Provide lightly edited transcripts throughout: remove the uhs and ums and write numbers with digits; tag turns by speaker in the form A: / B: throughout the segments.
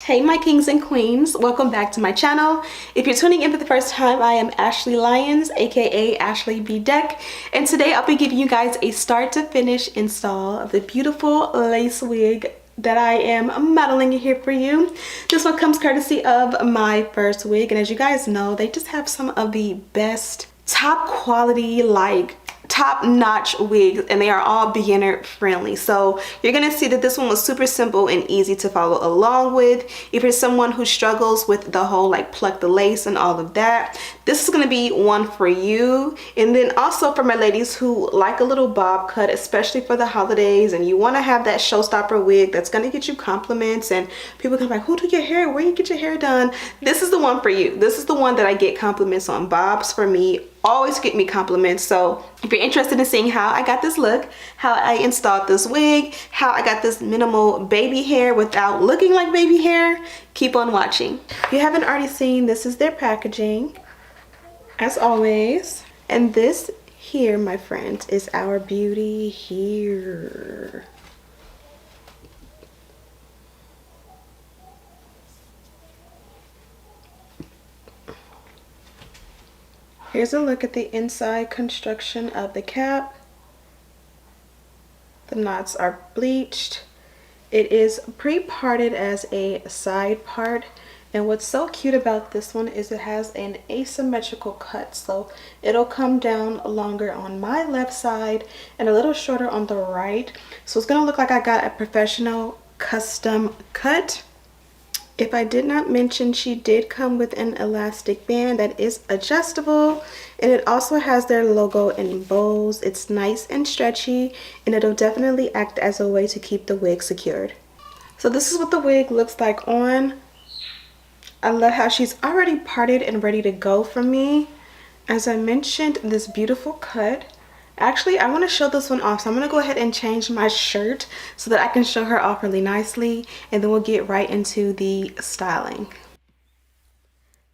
A: Hey my kings and queens, welcome back to my channel. If you're tuning in for the first time, I am Ashley Lyons, aka Ashley B Deck, and today I'll be giving you guys a start to finish install of the beautiful lace wig that I am modeling here for you. This one comes courtesy of MyFirstWig, and as you guys know, they just have some of the best top quality, like top-notch wigs, and they are all beginner friendly. So you're gonna see that this one was super simple and easy to follow along with. If you're someone who struggles with the whole like pluck the lace and all of that, this is gonna be one for you. And then also for my ladies who like a little bob cut, especially for the holidays, and you want to have that showstopper wig that's gonna get you compliments and people can be like, who do your hair, where you get your hair done? This is the one for you. This is the one that I get compliments on. Bobs for me always get me compliments. So if you're interested in seeing how I got this look, how I installed this wig, how I got this minimal baby hair without looking like baby hair, keep on watching. If you haven't already seen, this is their packaging as always, and this here, my friends, is our beauty here. Here's a look at the inside construction of the cap. The knots are bleached. It is pre-parted as a side part. And what's so cute about this one is it has an asymmetrical cut. So it'll come down longer on my left side and a little shorter on the right. So it's gonna look like I got a professional custom cut. If I did not mention, she did come with an elastic band that is adjustable, and it also has their logo in bows. It's nice and stretchy, and it'll definitely act as a way to keep the wig secured. So this is what the wig looks like on. I love how she's already parted and ready to go for me. As I mentioned, this beautiful cut. Actually, I want to show this one off, so I'm going to go ahead and change my shirt so that I can show her off really nicely, and then we'll get right into the styling.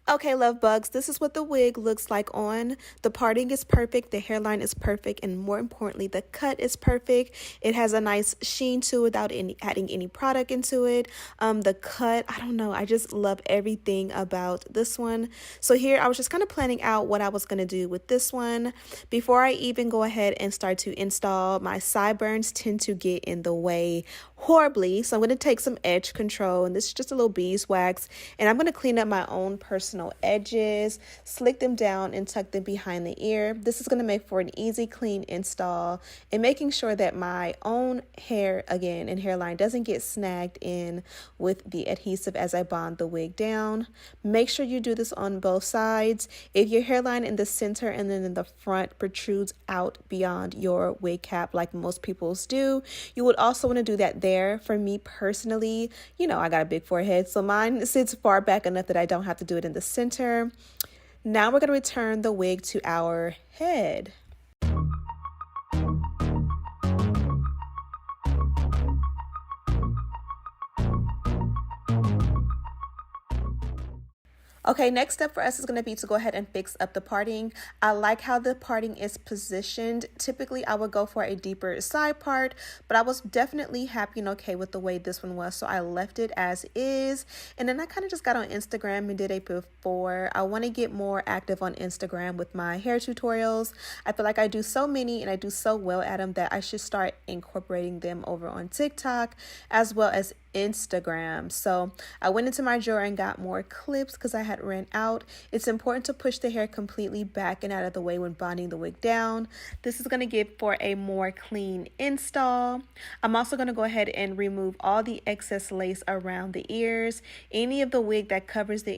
A: Okay, love bugs, this is what the wig looks like on. The parting is perfect, the hairline is perfect, and more importantly, the cut is perfect. It has a nice sheen to it without adding any product into it. The cut, I don't know, I just love everything about this one. So here, I was just kind of planning out what I was going to do with this one. Before I even go ahead and start to install, my sideburns tend to get in the way horribly. So I'm going to take some edge control, and this is just a little beeswax, and I'm going to clean up my own personal edges, slick them down, and tuck them behind the ear. This is going to make for an easy, clean install, and making sure that my own hair, again, and hairline doesn't get snagged in with the adhesive as I bond the wig down. Make sure you do this on both sides. If your hairline in the center and then in the front protrudes out beyond your wig cap like most people's do, you would also want to do that there. For me personally, you know, I got a big forehead, so mine sits far back enough that I don't have to do it in the center. Now we're going to return the wig to our head. Okay, next step for us is going to be to go ahead and fix up the parting. I like how the parting is positioned. Typically, I would go for a deeper side part, but I was definitely happy and okay with the way this one was, so I left it as is. And then I kind of just got on Instagram and did a before. I want to get more active on Instagram with my hair tutorials. I feel like I do so many and I do so well at them that I should start incorporating them over on TikTok as well as Instagram. So I went into my drawer and got more clips because I had ran out. It's important to push the hair completely back and out of the way when bonding the wig down. This is going to give for a more clean install. I'm also going to go ahead and remove all the excess lace around the ears. Any of the wig that covers the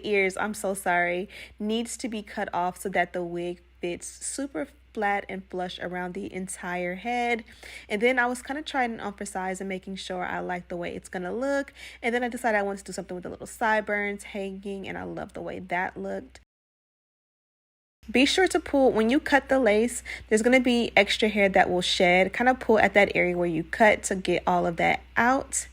A: ears, I'm so sorry, needs to be cut off so that the wig fits super flat and flush around the entire head. And then I was kind of trying on for size and making sure I like the way it's gonna look, and then I decided I wanted to do something with the little sideburns hanging, and I love the way that looked. Be sure to pull when you cut the lace. There's going to be extra hair that will shed. Kind of pull at that area where you cut to get all of that out.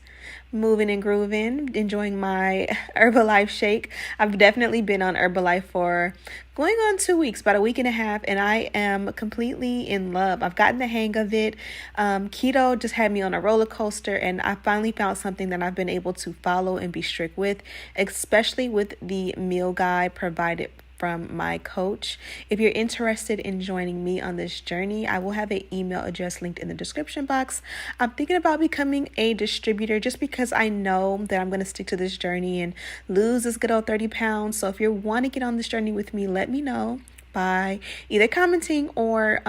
A: moving and grooving, enjoying my Herbalife shake. I've definitely been on Herbalife for going on 2 weeks, about a week and a half, and I am completely in love. I've gotten the hang of it. Keto just had me on a roller coaster, and I finally found something that I've been able to follow and be strict with, especially with the meal guide provided from my coach. If you're interested in joining me on this journey, I will have an email address linked in the description box. I'm thinking about becoming a distributor just because I know that I'm going to stick to this journey and lose this good old 30 pounds. So if you want to get on this journey with me, let me know by either commenting or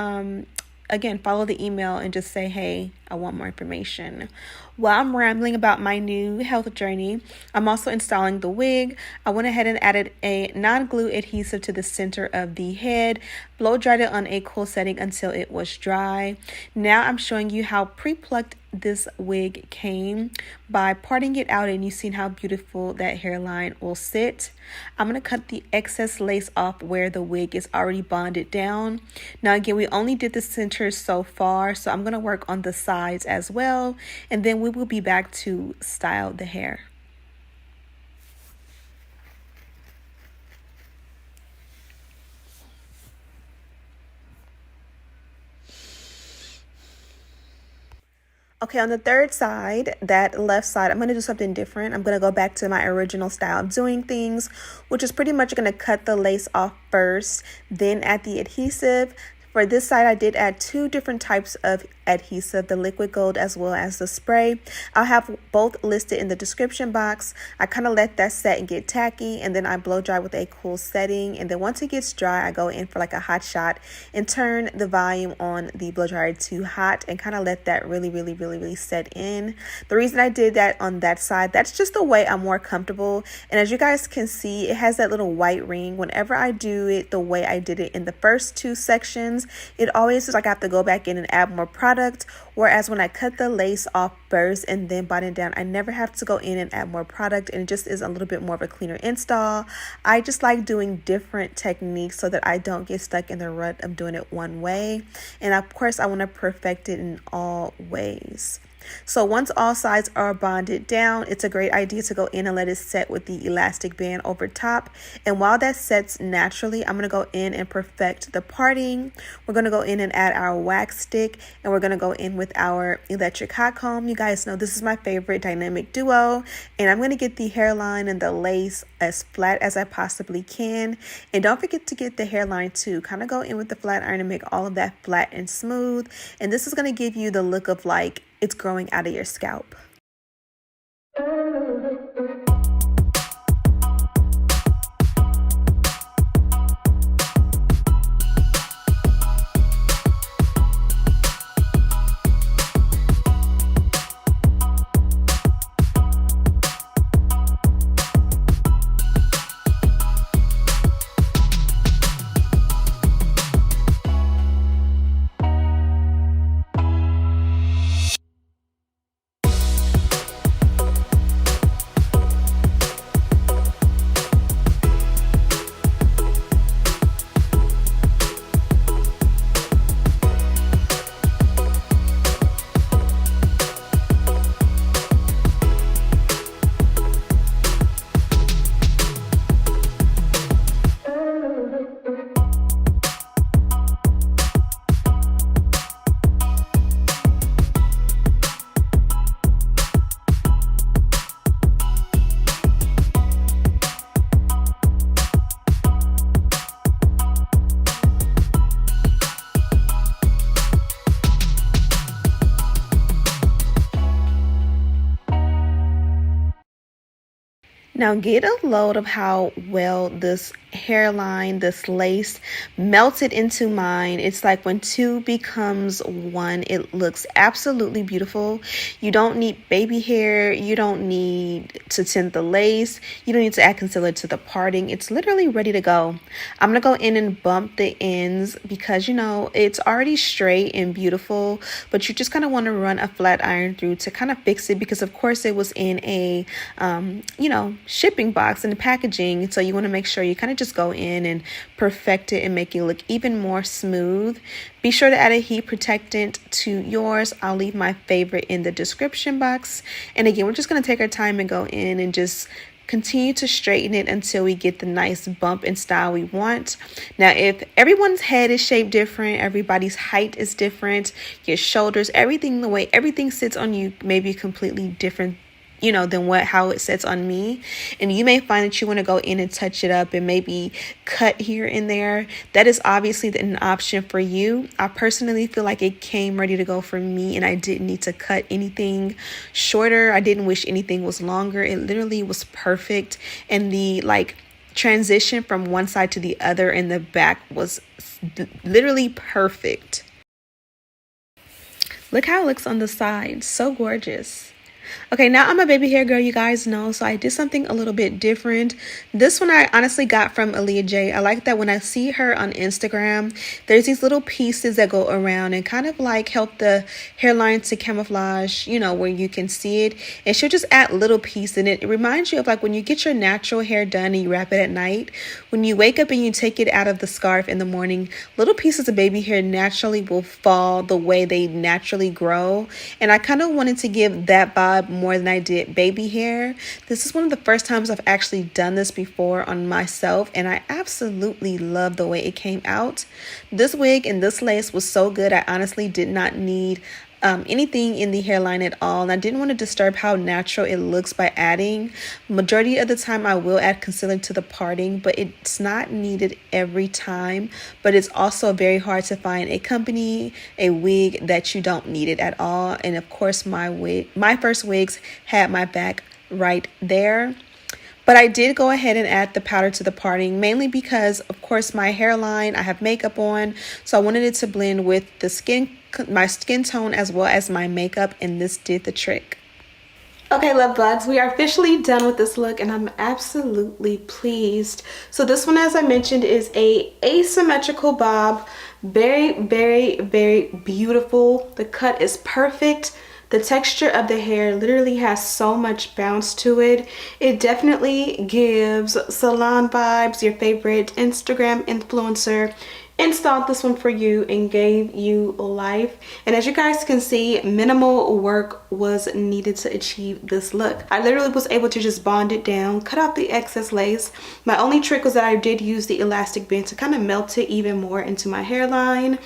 A: again, follow the email and just say, hey, I want more information. While I'm rambling about my new health journey, I'm also installing the wig. I went ahead and added a non-glue adhesive to the center of the head, blow dried it on a cool setting until it was dry. Now I'm showing you how pre-plucked this wig came by parting it out, and you've seen how beautiful that hairline will sit. I'm going to cut the excess lace off where the wig is already bonded down. Now again, we only did the center so far, so I'm going to work on the sides as well, and then we will be back to style the hair. Okay, on the third side, that left side, I'm going to do something different. I'm going to go back to my original style of doing things, which is pretty much going to cut the lace off first, then add the adhesive. For this side, I did add 2 different types of adhesive, the liquid gold as well as the spray. I'll have both listed in the description box. I kind of let that set and get tacky, and then I blow dry with a cool setting. And then once it gets dry, I go in for like a hot shot and turn the volume on the blow dryer to hot and kind of let that really set in. The reason I did that on that side, that's just the way I'm more comfortable. And as you guys can see, it has that little white ring. Whenever I do it the way I did it in the first 2 sections, it always is like I have to go back in and add more product, whereas when I cut the lace off first and then bond it down, I never have to go in and add more product, and it just is a little bit more of a cleaner install. I just like doing different techniques so that I don't get stuck in the rut of doing it one way, and of course I want to perfect it in all ways. So once all sides are bonded down, it's a great idea to go in and let it set with the elastic band over top. And while that sets naturally, I'm going to go in and perfect the parting. We're going to go in and add our wax stick, and we're going to go in with our electric hot comb. You guys know this is my favorite dynamic duo, and I'm going to get the hairline and the lace as flat as I possibly can. And don't forget to get the hairline too. Kind of go in with the flat iron and make all of that flat and smooth. And this is going to give you the look of like it's growing out of your scalp. Now get a load of how well this hairline, this lace melted into mine. It's like when 2 becomes 1, it looks absolutely beautiful. You don't need baby hair. You don't need to tint the lace. You don't need to add concealer to the parting. It's literally ready to go. I'm going to go in and bump the ends because, you know, it's already straight and beautiful, but you just kind of want to run a flat iron through to kind of fix it because, of course, it was in a, you know, shipping box and the packaging, so you want to make sure you kind of just go in and perfect it and make it look even more smooth. Be sure to add a heat protectant to yours. I'll leave my favorite in the description box. And again, we're just going to take our time and go in and just continue to straighten it until we get the nice bump and style we want. Now, if everyone's head is shaped different, everybody's height is different, your shoulders, everything, the way everything sits on you may be completely different, you know, than how it sits on me. And you may find that you want to go in and touch it up and maybe cut here and there. That is obviously an option for you. I personally feel like it came ready to go for me, and I didn't need to cut anything shorter. I didn't wish anything was longer. It literally was perfect. And the transition from one side to the other in the back was literally perfect. Look how it looks on the side. So gorgeous. Okay, now I'm a baby hair girl, you guys know, so I did something a little bit different. This one I honestly got from Aaliyah J. I like that when I see her on Instagram, there's these little pieces that go around and kind of help the hairline to camouflage, you know, where you can see it. And she'll just add little pieces in it. It reminds you of when you get your natural hair done and you wrap it at night. When you wake up and you take it out of the scarf in the morning, little pieces of baby hair naturally will fall the way they naturally grow. And I kind of wanted to give that vibe more than I did baby hair. This is one of the first times I've actually done this before on myself, and I absolutely love the way it came out. This wig and this lace was so good. I honestly did not need anything in the hairline at all, and I didn't want to disturb how natural it looks by adding. Majority of the time I will add concealer to the parting, but it's not needed every time. But it's also very hard to find a company, a wig that you don't need it at all. And of course MyFirstWigs had my back right there. But I did go ahead and add the powder to the parting, mainly because, of course, my hairline, I have makeup on, so I wanted it to blend with my skin tone as well as my makeup, and this did the trick. Okay, love bugs, we are officially done with this look, and I'm absolutely pleased. So this one, as I mentioned, is a asymmetrical bob. Very, very, very beautiful. The cut is perfect. The texture of the hair literally has so much bounce to it. It definitely gives salon vibes. Your favorite Instagram influencer installed this one for you and gave you life. And as you guys can see, minimal work was needed to achieve this look. I literally was able to just bond it down, cut out the excess lace. My only trick was that I did use the elastic band to kind of melt it even more into my hairline.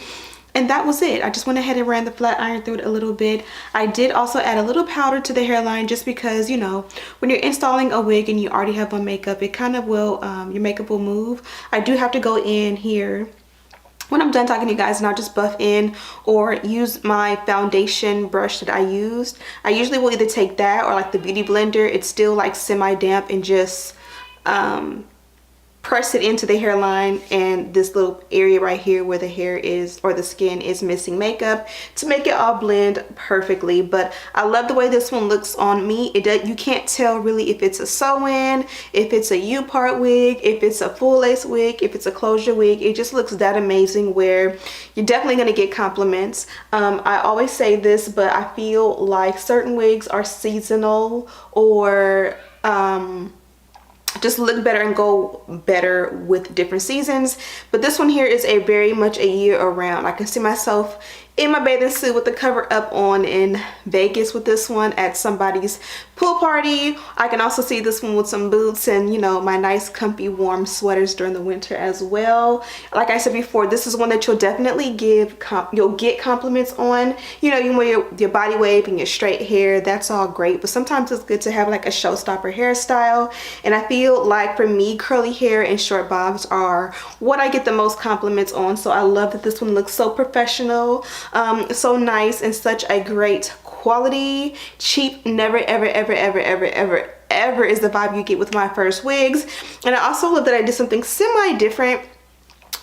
A: And that was it. I just went ahead and ran the flat iron through it a little bit. I did also add a little powder to the hairline just because, you know, when you're installing a wig and you already have on makeup, it kind of will, your makeup will move. I do have to go in here when I'm done talking to you guys, and I'll just buff in or use my foundation brush that I used. I usually will either take that or the beauty blender. It's still semi-damp, and just press it into the hairline and this little area right here where the hair is, or the skin is, missing makeup, to make it all blend perfectly. But I love the way this one looks on me. You can't tell really if it's a sew-in, if it's a U-part wig, if it's a full lace wig, if it's a closure wig. It just looks that amazing where you're definitely going to get compliments. I always say this, but I feel like certain wigs are seasonal, or just look better and go better with different seasons. But this one here is very much a year around. I can see myself in my bathing suit with the cover up on in Vegas with this one at somebody's pool party. I can also see this one with some boots and, you know, my nice comfy warm sweaters during the winter as well. Like I said before, this is one that you'll definitely you'll get compliments on. You know, you wear your body wave and your straight hair, that's all great, but sometimes it's good to have a showstopper hairstyle. And I feel like for me, curly hair and short bobs are what I get the most compliments on. So I love that this one looks so professional, so nice, and such a great quality. Cheap never ever ever ever ever ever ever is the vibe you get with MyFirstWigs. And I also love that I did something semi different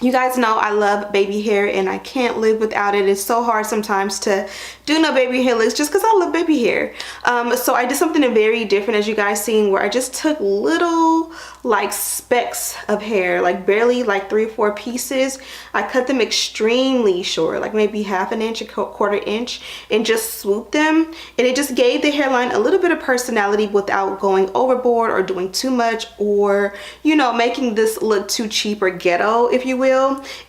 A: You guys know I love baby hair and I can't live without it. It's so hard sometimes to do no baby hair looks just because I love baby hair. So I did something very different, as you guys seen, where I just took little like specks of hair, like barely like 3 or 4 pieces. I cut them extremely short, like maybe half an inch, a quarter inch, and just swooped them. And it just gave the hairline a little bit of personality without going overboard or doing too much, or, you know, making this look too cheap or ghetto, if you will.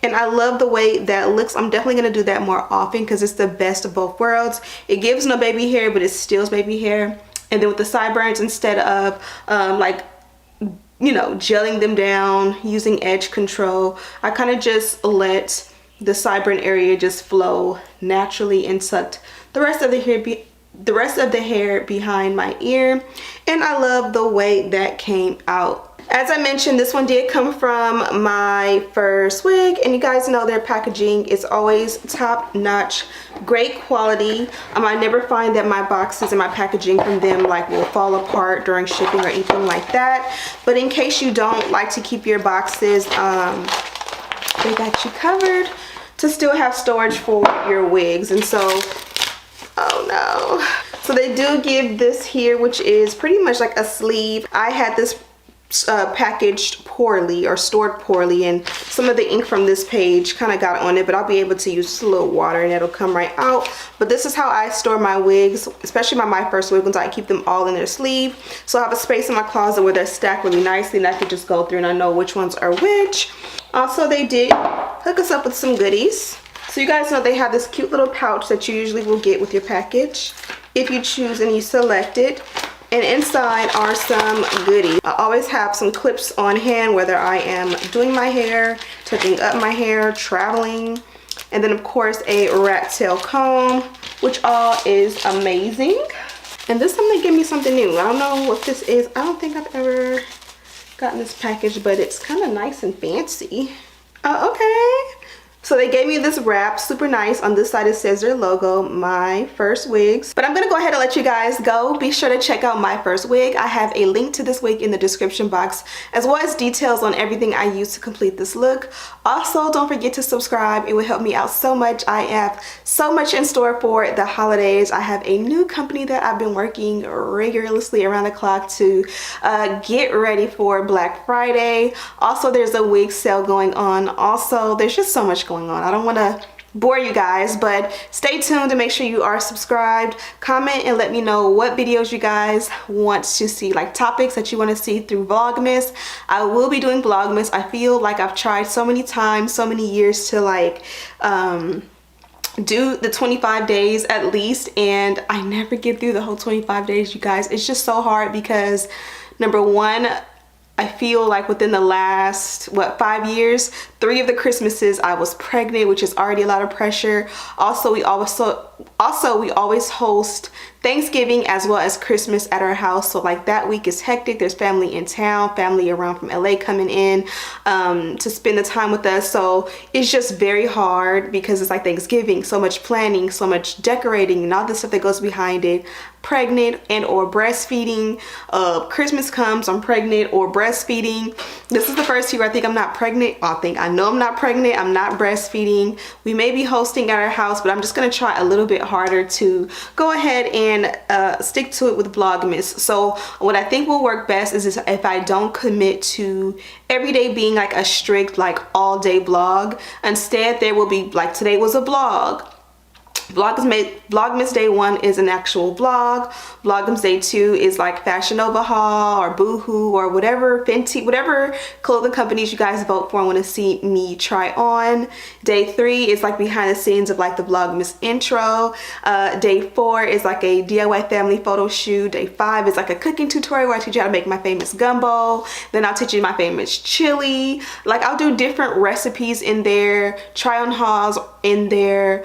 A: And I love the way that looks. I'm definitely going to do that more often because it's the best of both worlds. It gives no baby hair, but it steals baby hair. And then with the sideburns, instead of like, you know, gelling them down using edge control, I kind of just let the sideburn area just flow naturally and tucked the rest of the hair behind my ear. And I love the way that came out. As I mentioned, this one did come from MyFirstWig, and you guys know their packaging is always top notch, great quality. I never find that my boxes and my packaging from them like will fall apart during shipping or anything like that. But in case you don't like to keep your boxes, they got you covered to still have storage for your wigs. And so, oh no. So they do give this here, which is pretty much like a sleeve. I had this packaged poorly or stored poorly, and some of the ink from this page kind of got on it, but I'll be able to use a little water and it'll come right out. But this is how I store my wigs, especially my MyFirstWig ones. I keep them all in their sleeve, so I have a space in my closet where they're stacked really nicely and I can just go through and I know which ones are which. Also, they did hook us up with some goodies. So you guys know they have this cute little pouch that you usually will get with your package if you choose and you select it. And inside are some goodies. I always have some clips on hand, whether I am doing my hair, touching up my hair, traveling. And then of course a rat tail comb, which all is amazing. And this time they gave me something new. I don't know what this is. I don't think I've ever gotten this package, but it's kind of nice and fancy. Oh, okay. So they gave me this wrap, super nice. On this side it says their logo, MyFirstWigs. But I'm gonna go ahead and let you guys go. Be sure to check out MyFirstWig. I have a link to this wig in the description box, as well as details on everything I use to complete this look. Also, don't forget to subscribe. It would help me out so much. I have so much in store for the holidays. I have a new company that I've been working rigorously around the clock to get ready for Black Friday. Also, there's a wig sale going on. Also, there's just so much going on. I don't want to bore you guys, but stay tuned and make sure you are subscribed. Comment and let me know what videos you guys want to see, like topics that you want to see through Vlogmas. I will be doing Vlogmas. I feel like I've tried so many times, so many years to like do the 25 days at least, and I never get through the whole 25 days, you guys. It's just so hard because, number one, I feel like within the last, 5 years, 3 of the Christmases I was pregnant, which is already a lot of pressure. Also, we always host Thanksgiving as well as Christmas at our house. So like that week is hectic. There's family in town, family around from LA coming in to spend the time with us. So it's just very hard because it's like Thanksgiving, so much planning, so much decorating and all the stuff that goes behind it. Pregnant and or breastfeeding. Christmas comes, I'm pregnant or breastfeeding. This is the first year I think I'm not pregnant. I know I'm not pregnant. I'm not breastfeeding. We may be hosting at our house, but I'm just gonna try a little bit harder to go ahead and stick to it with Vlogmas. So what I think will work best is if I don't commit to every day being like a strict like all day vlog. Instead, there will be like today was a vlog. Vlogmas day 1 is an actual vlog. Vlogmas day 2 is like Fashion Nova haul or Boohoo or whatever Fenty, whatever clothing companies you guys vote for and want to see me try on. Day 3 is like behind the scenes of like the Vlogmas intro. Day 4 is like a DIY family photo shoot. Day 5 is like a cooking tutorial where I teach you how to make my famous gumbo. Then I'll teach you my famous chili. Like I'll do different recipes in there, try on hauls in there,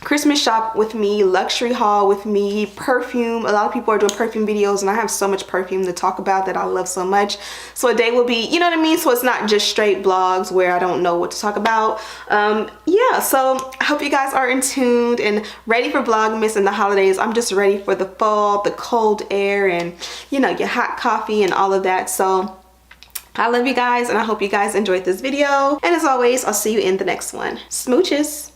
A: Christmas shop with me, luxury haul with me, perfume. A lot of people are doing perfume videos and I have so much perfume to talk about that I love so much. So a day will be, you know what I mean? So it's not just straight vlogs where I don't know what to talk about. Yeah, so I hope you guys are in tuned and ready for Vlogmas and the holidays. I'm just ready for the fall, the cold air, and you know, your hot coffee and all of that. So I love you guys and I hope you guys enjoyed this video. And as always, I'll see you in the next one. Smooches.